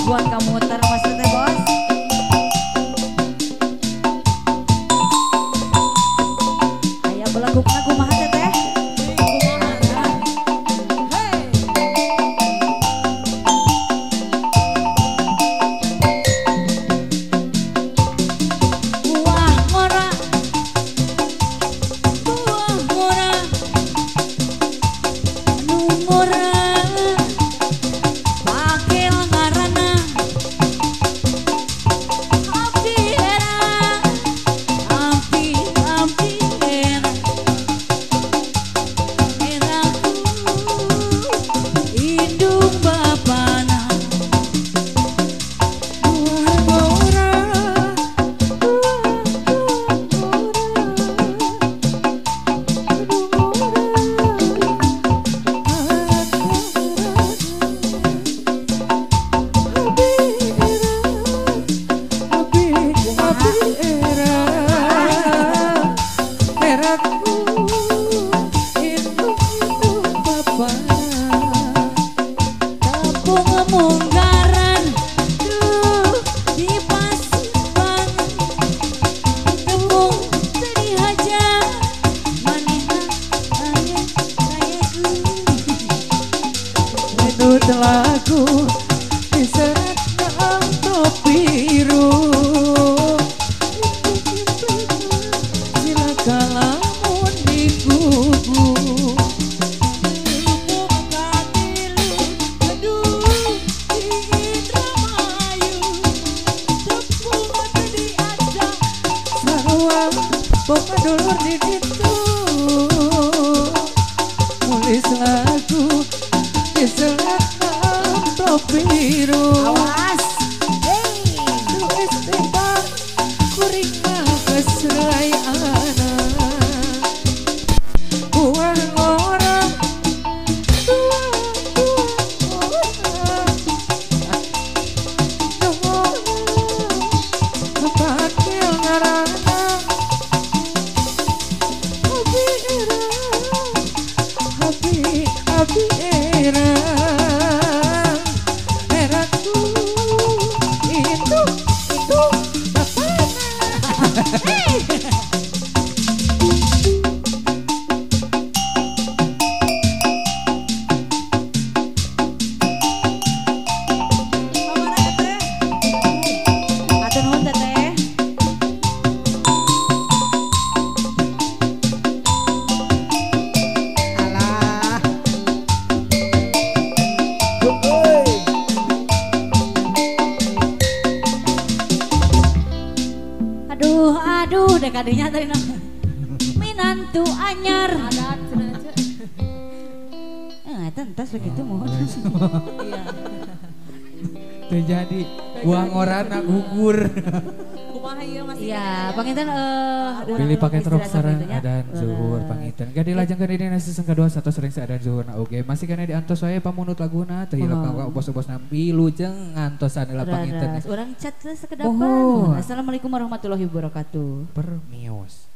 Buat kamu muter maksudnya bos. Aya belagukna kumaha teteh? Buah ngora, buah ngora, anu ngora. Lagu diserat dalam topiru sila lamun digugu sarua boka dulur di ditu mulis lagu diserat biru awas tu istighfar kuring mah keserai anak buah ngora pakil ngarana abi era Aduh, dek adenya tadi minantu anyar. Tentas begitu mohon. Iya. Terjadi buang orana gugur. Kumaha ieu Mas? Iya, panginten pilih pakai rok sareng adan zuhur panginten. Gadi lajengkeun dina sesengka doa satu sering seadan zuhurna oge. Masih kana diantos wae pamunut laguna teu hilap ka bos-bosna wilujeng ngantosan heula panginten. Urang chat teh sakedapan. Assalamualaikum warahmatullahi wabarakatuh. Permios.